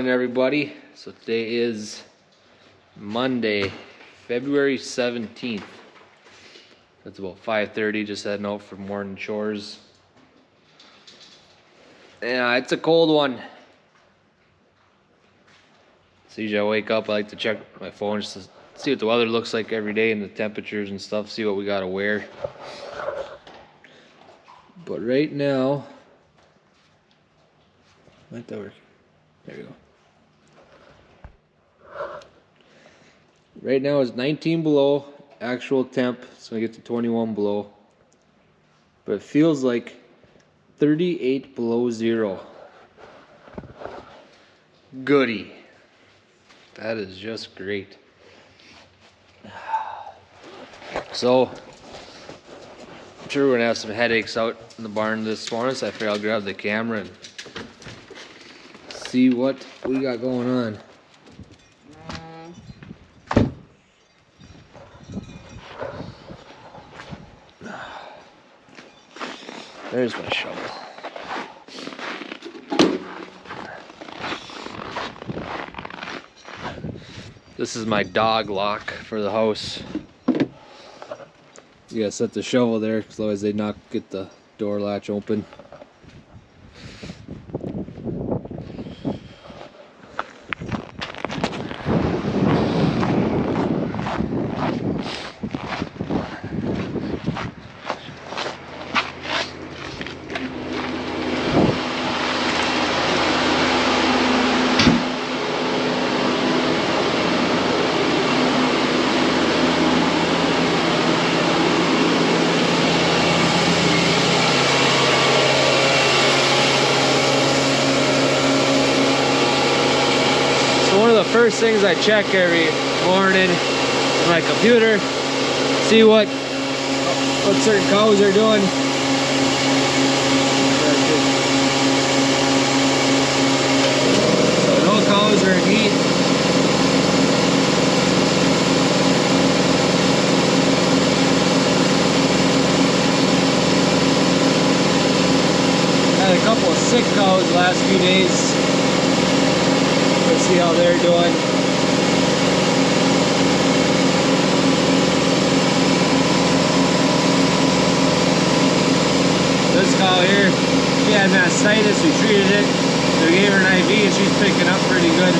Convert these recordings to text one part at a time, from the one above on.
morning, everybody. So today is Monday, February 17th. It's about 5:30, just heading out for morning chores. Yeah, it's a cold one. So usually I wake up, I like to check my phone just to see what the weather looks like every day and the temperatures and stuff, see what we gotta wear. But right now, might that work? There we go. Right now it's 19 below, actual temp, it's gonna get to 21 below. But it feels like 38 below zero. Goody. That is just great. So, I'm sure we're gonna have some headaches out in the barn this morning, so I figure I'll grab the camera and see what we got going on. There's my shovel. This is my dog lock for the house. You gotta set the shovel there, because otherwise they not get the door latch open. First things I check every morning on my computer, see what certain cows are doing. So no cows are in heat. Had a couple of sick cows the last few days. Let's see how they're doing. This cow here, she had mastitis, we treated it, so we gave her an IV and she's picking up pretty good.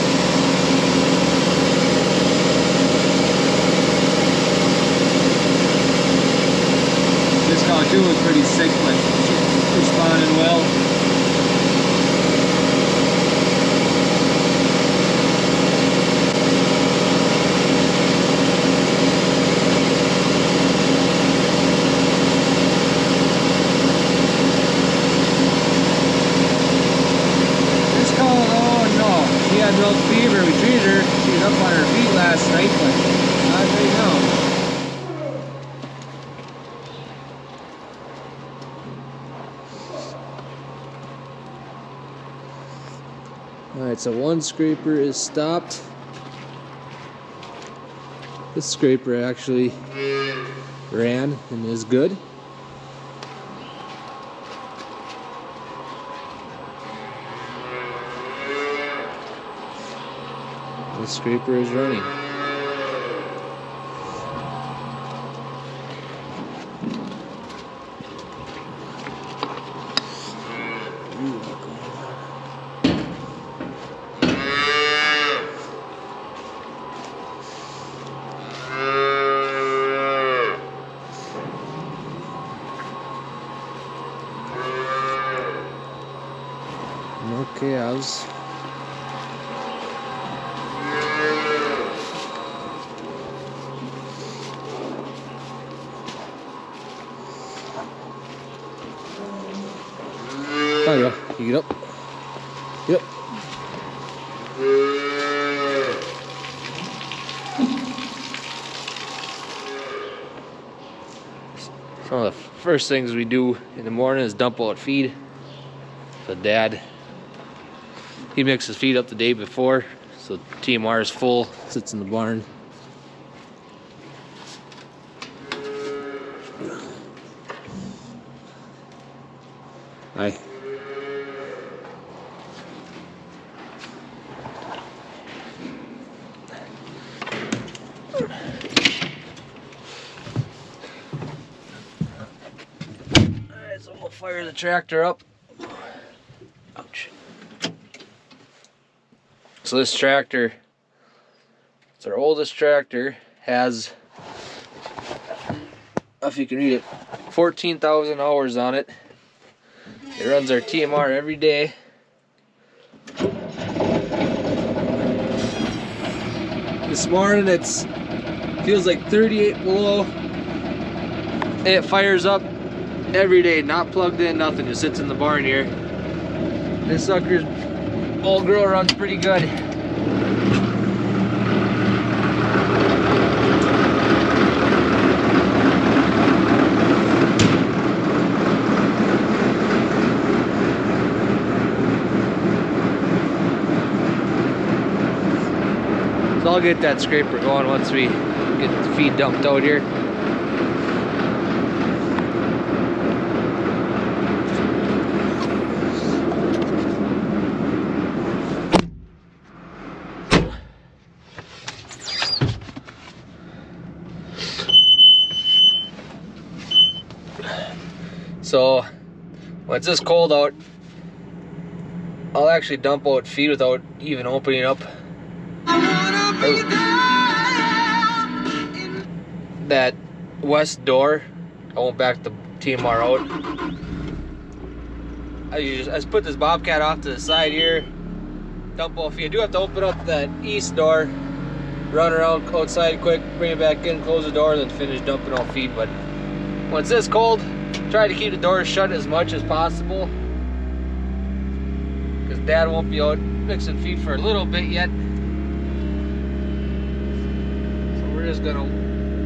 This cow too was pretty sick, but she's responding well. Milk fever, we treated her. She was up on her feet last night, but not right now. Alright, so one scraper is stopped. This scraper actually ran and is good. The scraper is running. No calves. There you go. You get up. Yep. Some of the first things we do in the morning is dump out feed. So Dad, he mixes feed up the day before, so TMR is full, sits in the barn. Hi. So we'll fire the tractor up. Ouch. So this tractor, it's our oldest tractor, has, if you can read it, 14,000 hours on it. It runs our TMR every day. This morning it's feels like 38 below. It fires up every day, not plugged in, nothing, just sits in the barn here. This sucker's old grill runs pretty good. So I'll get that scraper going once we get the feed dumped out here. So when it's this cold out, I'll actually dump out feed without even opening up that west door. I won't back the TMR out. I just put this bobcat off to the side here, dump out feed. I do have to open up that east door, run around outside quick, bring it back in, close the door, then finish dumping out feed. But when it's this cold, try to keep the doors shut as much as possible, because Dad won't be out mixing feed for a little bit yet. So we're just gonna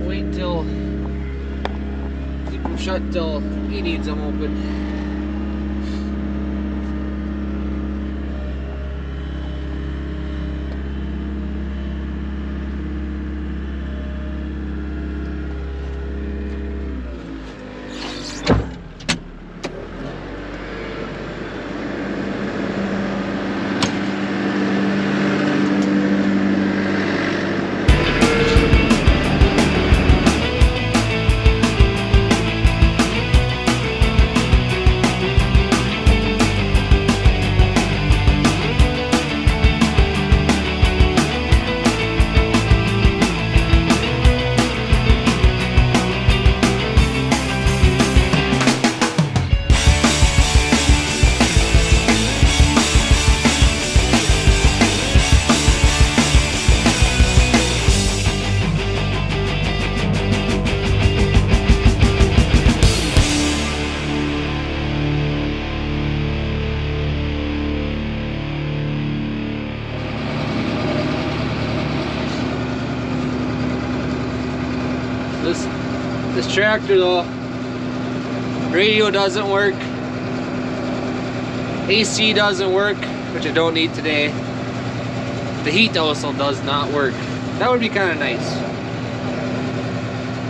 wait till, keep them shut till he needs them open. This tractor though, radio doesn't work, AC doesn't work, which I don't need today. The heat also does not work. That would be kind of nice.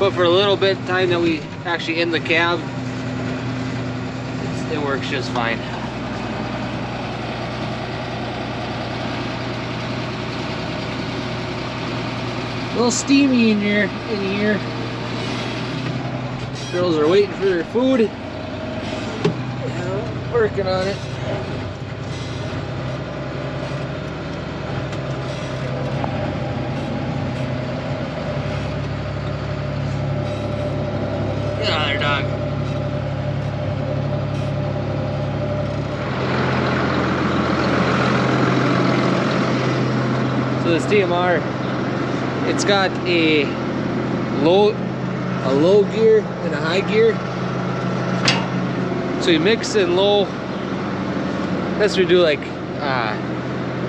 But for a little bit of time that we actually in the cab, it works just fine. A little steamy in here. Girls are waiting for their food. Yeah, working on it. Get out of there, dog. So this TMR, it's got a low gear and a high gear. So you mix in low. That's what we do, like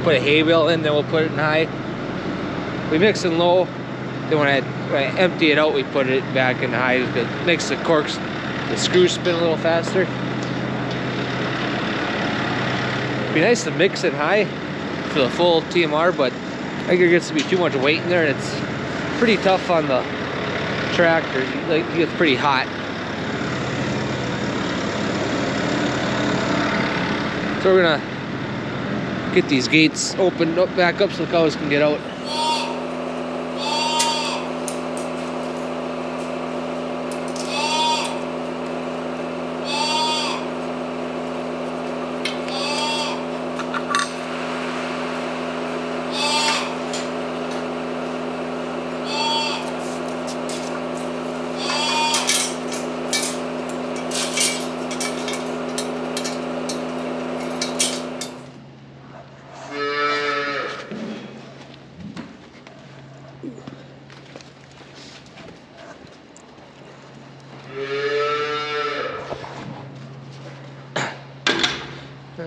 put a hay bale in, then we'll put it in high. We mix in low, then when I empty it out, we put it back in high. It makes the corks, the screws spin a little faster. It'd be nice to mix it high for the full TMR, but I think there gets to be too much weight in there, and it's pretty tough on the tractor. It gets pretty hot. So we're gonna get these gates opened up, back up, so the cows can get out.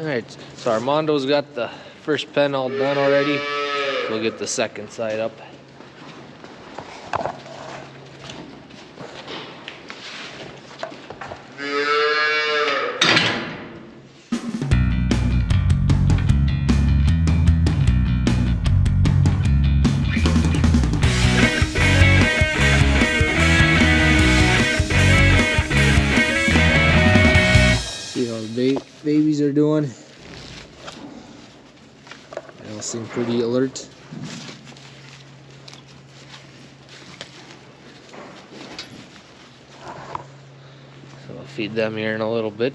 Alright, so Armando's got the first pen all done already. We'll get the second side up. See how the babies are doing. They all seem pretty alert. So I'll feed them here in a little bit.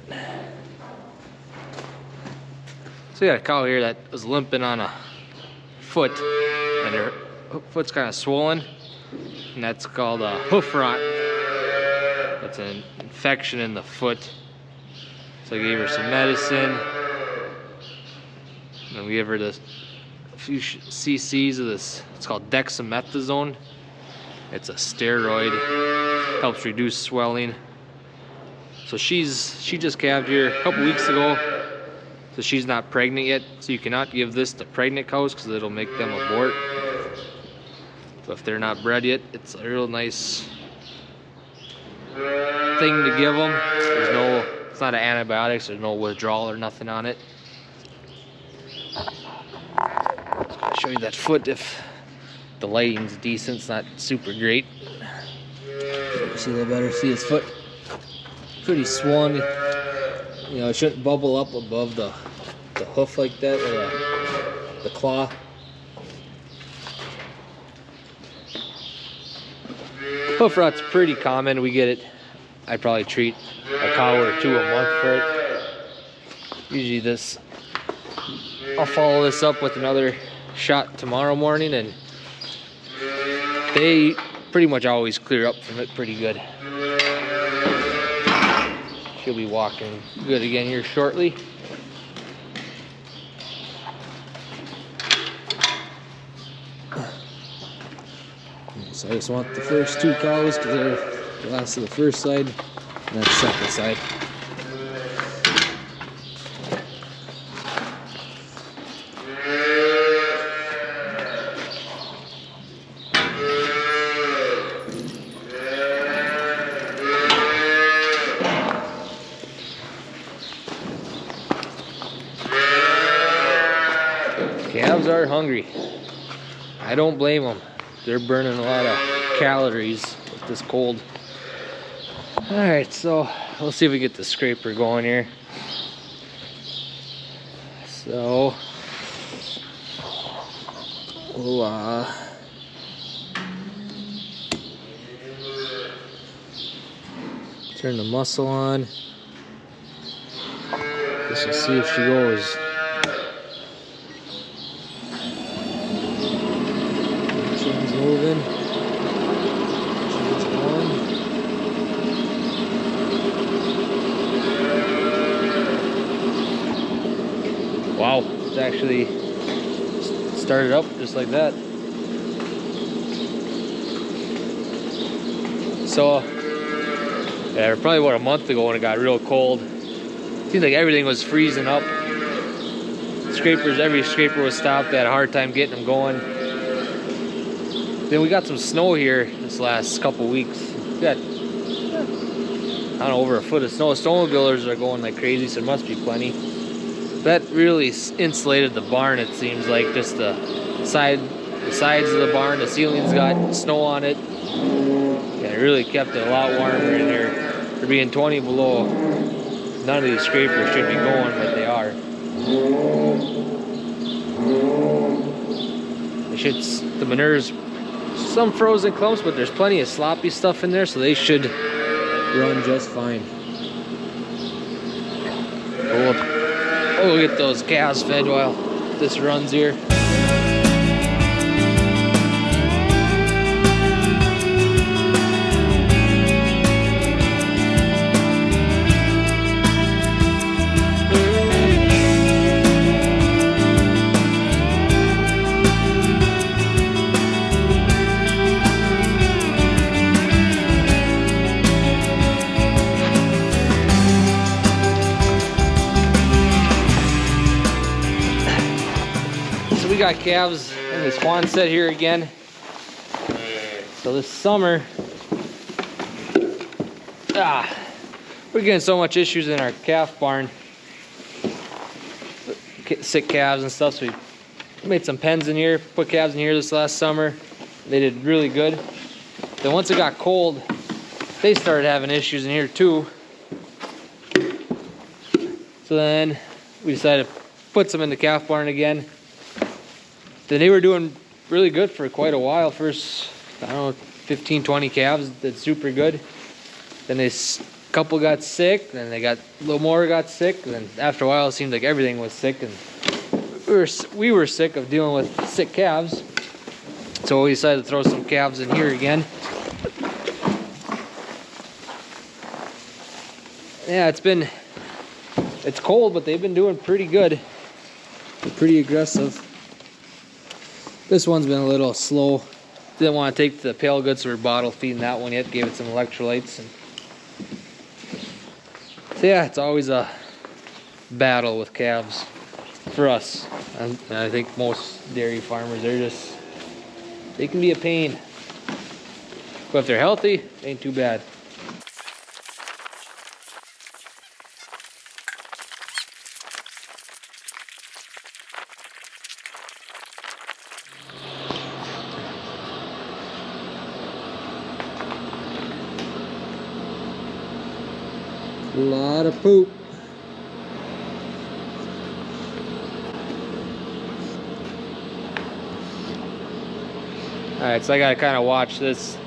So we got a cow here that was limping on a foot, and her foot's kind of swollen, and that's called a hoof rot. That's an infection in the foot. So I gave her some medicine, and we gave her this few cc's of this. It's called dexamethasone. It's a steroid, helps reduce swelling. So she just calved here a couple weeks ago, so she's not pregnant yet. So you cannot give this to pregnant cows because it'll make them abort. So if they're not bred yet, it's a real nice thing to give them. It's not an antibiotics, there's no withdrawal or nothing on it. I'll show you that foot if the lighting's decent. It's not super great. See that better? See his foot? Pretty swollen. You know, it shouldn't bubble up above the hoof like that, or the claw. Hoof rot's pretty common. We get it. I probably treat a cow or two a month for it. Usually I'll follow this up with another shot tomorrow morning, and they pretty much always clear up from it pretty good. She'll be walking good again here shortly. So I just want the first two cows because they're the last of the first side, and that's the second side. Calves are hungry. I don't blame them. They're burning a lot of calories with this cold. Alright, so we'll see if we get the scraper going here. So we'll turn the muscle on. Just to see if she goes. She's moving. She's going. Wow, it's actually started up just like that. So, yeah, probably about a month ago when it got real cold, it seemed like everything was freezing up. Scrapers, every scraper was stopped. They had a hard time getting them going. Then we got some snow here this last couple weeks. We got, I don't know, over a foot of snow. Snowmobilers are going like crazy, so there must be plenty. That really insulated the barn, it seems like. Just the sides of the barn, the ceiling's got snow on it. Yeah, it really kept it a lot warmer in there. For being 20 below, none of these scrapers should be going, but they are. They should, the manure's some frozen clumps, but there's plenty of sloppy stuff in there, so they should run just fine. We'll get those cows fed while this runs here. got calves in this Juan set here again. So this summer, we're getting so much issues in our calf barn. Sick calves and stuff, so we made some pens in here, put calves in here this last summer. They did really good. Then once it got cold, they started having issues in here too. So then we decided to put some in the calf barn again. Then they were doing really good for quite a while. First, I don't know, 15, 20 calves did super good. Then a couple got sick, then they got a little more got sick, and then after a while it seemed like everything was sick, and we were sick of dealing with sick calves. So we decided to throw some calves in here again. Yeah, it's cold, but they've been doing pretty good. They're pretty aggressive. This one's been a little slow. Didn't want to take the pale goods, so we're bottle feeding that one yet. Gave it some electrolytes. And so yeah, it's always a battle with calves for us. And I think most dairy farmers, they can be a pain. But if they're healthy, it ain't too bad. A lot of poop. Alright, so I gotta kind of watch this.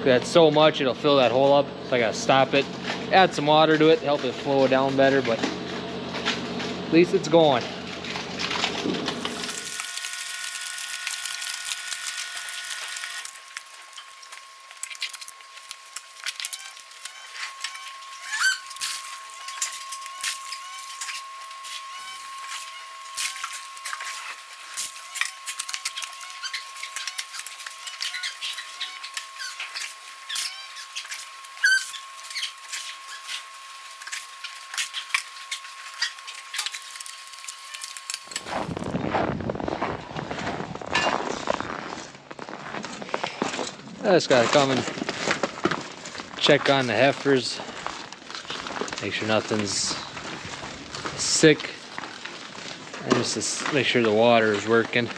That's so much, it'll fill that hole up. So I gotta stop it, add some water to it, help it flow down better, but at least it's going. I just gotta come and check on the heifers, make sure nothing's sick, and just to make sure the water is working.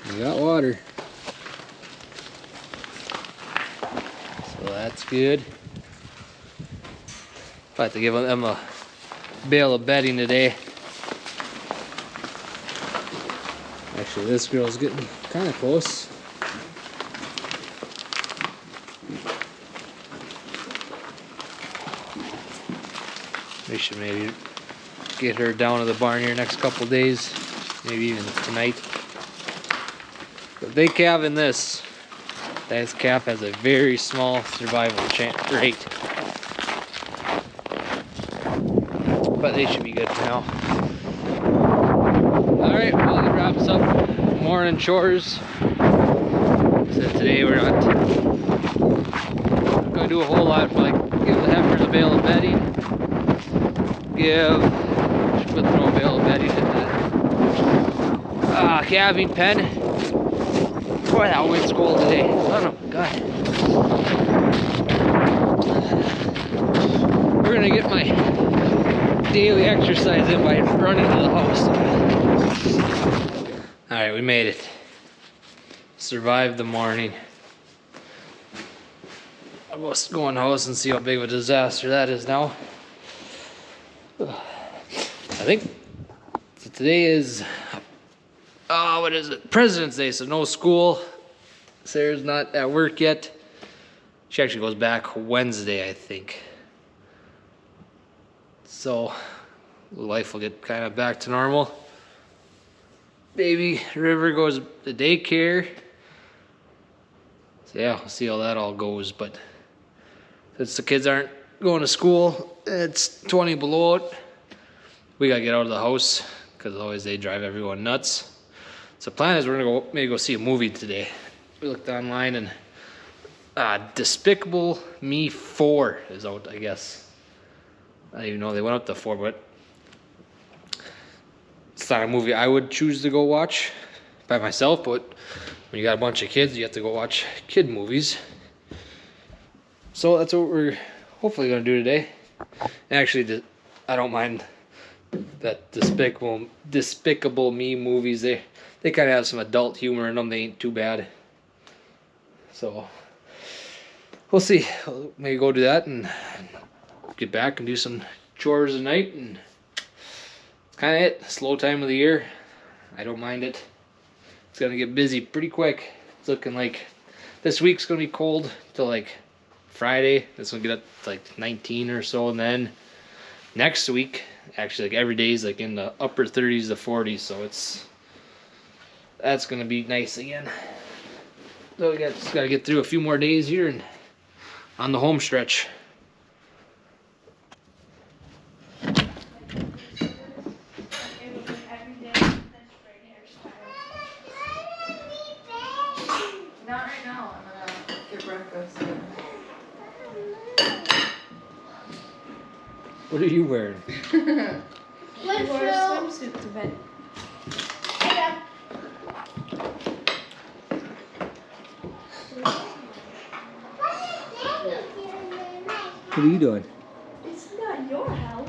We got water, so that's good. I'll have to give them a bale of bedding today. Actually, this girl's getting kind of close. We should maybe get her down to the barn here next couple days, maybe even tonight. If they calve in this calf has a very small survival rate. But they should be good for now. Alright, well that wraps up morning chores. So today we're not going to do a whole lot, but like give the heifers a bale of bedding. Throw a bale of bedding in the calving pen. Boy, that wind's cold today. Son of a gun. We're gonna get my daily exercise in by running to the house. Alright, we made it. Survived the morning. I'll go in the house and see how big of a disaster that is now. I think so. Today is what is it? President's Day, so no school. Sarah's not at work yet. She actually goes back Wednesday, I think. So life will get kind of back to normal. Baby River goes to daycare. So yeah, we'll see how that all goes. But since the kids aren't going to school. It's 20 below it. We gotta get out of the house because otherwise they drive everyone nuts. So the plan is we're gonna maybe go see a movie today. We looked online and Despicable Me 4 is out, I guess. I didn't even know they went up to 4, but it's not a movie I would choose to go watch by myself, but when you got a bunch of kids, you have to go watch kid movies. So that's what we're hopefully gonna do today. And actually, I don't mind that Despicable Me movies. They kind of have some adult humor in them. They ain't too bad. So we'll see. Maybe go do that and get back and do some chores tonight. And it's kind of it. Slow time of the year. I don't mind it. It's gonna get busy pretty quick. It's looking like this week's gonna be cold till like Friday. It's gonna get up to like 19 or so, and then next week, actually, like every day is like in the upper 30s to 40s. So that's gonna be nice again. So we just gotta get through a few more days here and on the home stretch. Not right now. I'm gonna get breakfast. What are you wearing? I wore a swimsuit to bed. What are you doing? It's not your house.